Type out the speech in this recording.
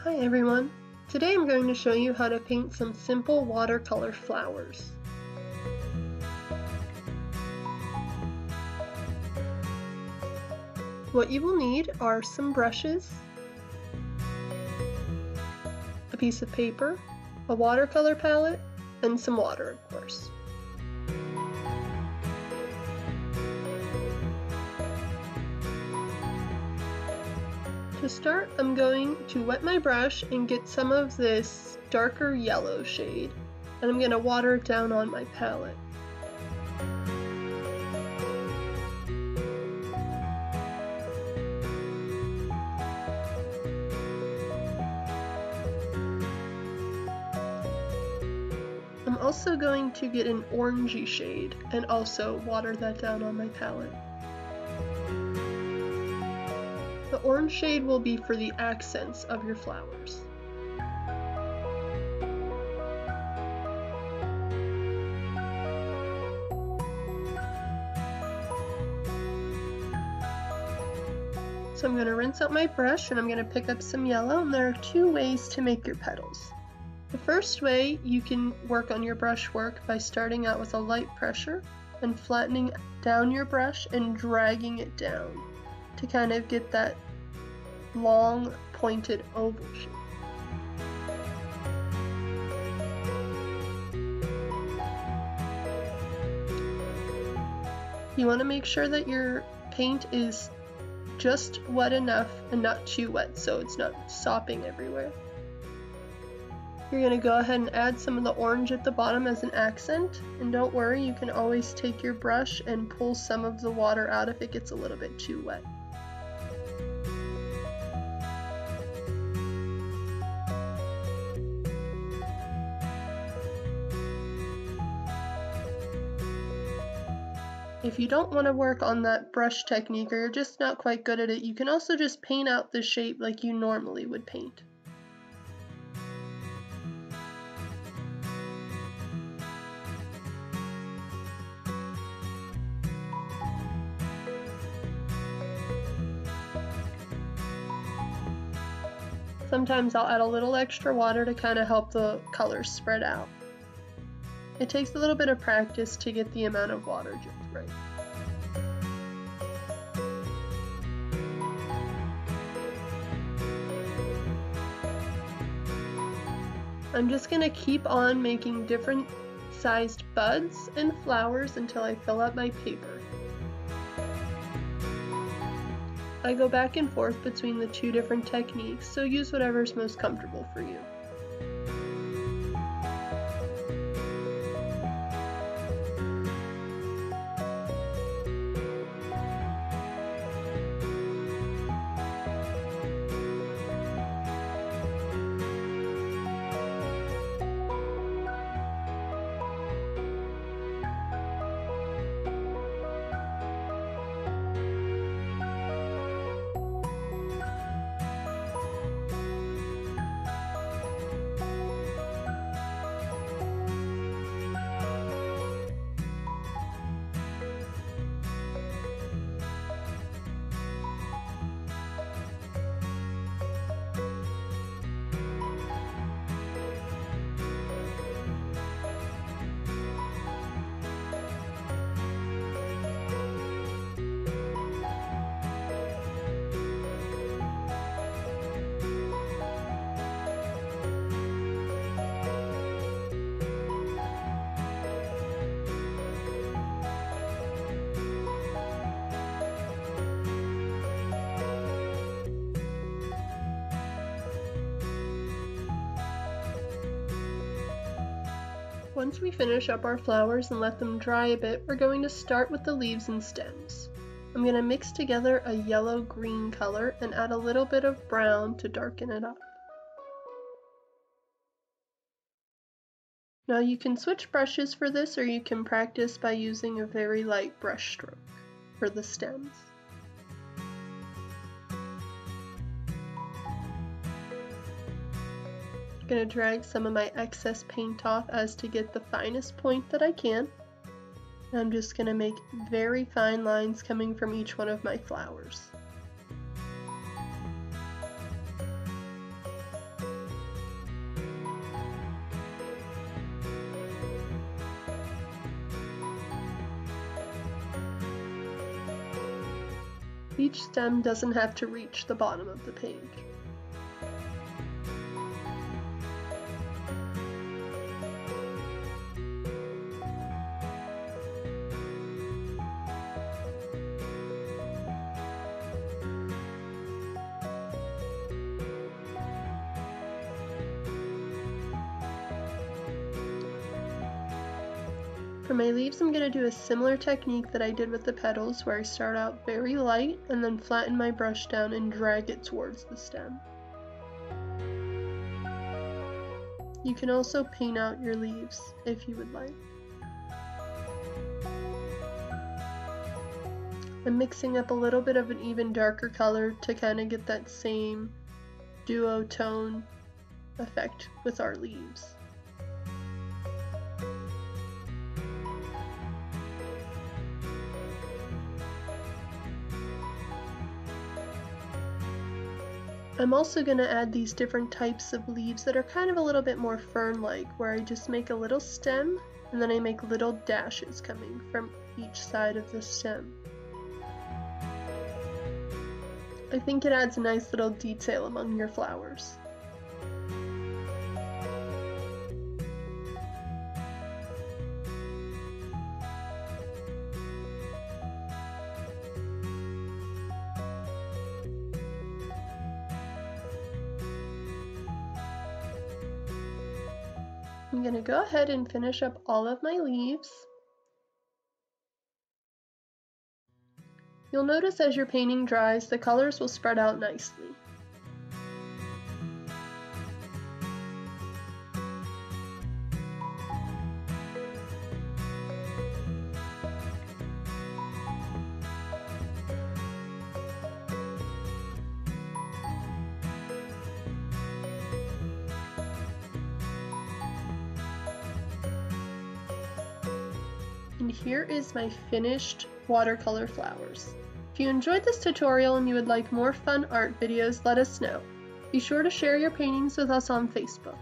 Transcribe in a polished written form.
Hi everyone! Today I'm going to show you how to paint some simple watercolor flowers. What you will need are some brushes, a piece of paper, a watercolor palette, and some water, of course. To start, I'm going to wet my brush and get some of this darker yellow shade, and I'm going to water it down on my palette. I'm also going to get an orangey shade and also water that down on my palette. The orange shade will be for the accents of your flowers. So I'm going to rinse out my brush and I'm going to pick up some yellow, and there are two ways to make your petals. The first way, you can work on your brush work by starting out with a light pressure and flattening down your brush and dragging it down to kind of get that long pointed oval shape. You want to make sure that your paint is just wet enough and not too wet so it's not sopping everywhere. You're going to go ahead and add some of the orange at the bottom as an accent, and don't worry, you can always take your brush and pull some of the water out if it gets a little bit too wet. If you don't want to work on that brush technique, or you're just not quite good at it, you can also just paint out the shape like you normally would paint. Sometimes I'll add a little extra water to kind of help the colors spread out. It takes a little bit of practice to get the amount of water just right. I'm just going to keep on making different sized buds and flowers until I fill up my paper. I go back and forth between the two different techniques, so use whatever's most comfortable for you. Once we finish up our flowers and let them dry a bit, we're going to start with the leaves and stems. I'm going to mix together a yellow-green color and add a little bit of brown to darken it up. Now you can switch brushes for this, or you can practice by using a very light brush stroke for the stems. Going to drag some of my excess paint off as to get the finest point that I can. And I'm just going to make very fine lines coming from each one of my flowers. each stem doesn't have to reach the bottom of the page. For my leaves, I'm going to do a similar technique that I did with the petals, where I start out very light and then flatten my brush down and drag it towards the stem. You can also paint out your leaves if you would like. I'm mixing up a little bit of an even darker color to kind of get that same duotone effect with our leaves. I'm also going to add these different types of leaves that are kind of a little bit more fern-like, where I just make a little stem and then I make little dashes coming from each side of the stem. I think it adds a nice little detail among your flowers. I'm going to go ahead and finish up all of my leaves. You'll notice as your painting dries, the colors will spread out nicely. And here is my finished watercolor flowers. If you enjoyed this tutorial and you would like more fun art videos, let us know. Be sure to share your paintings with us on Facebook.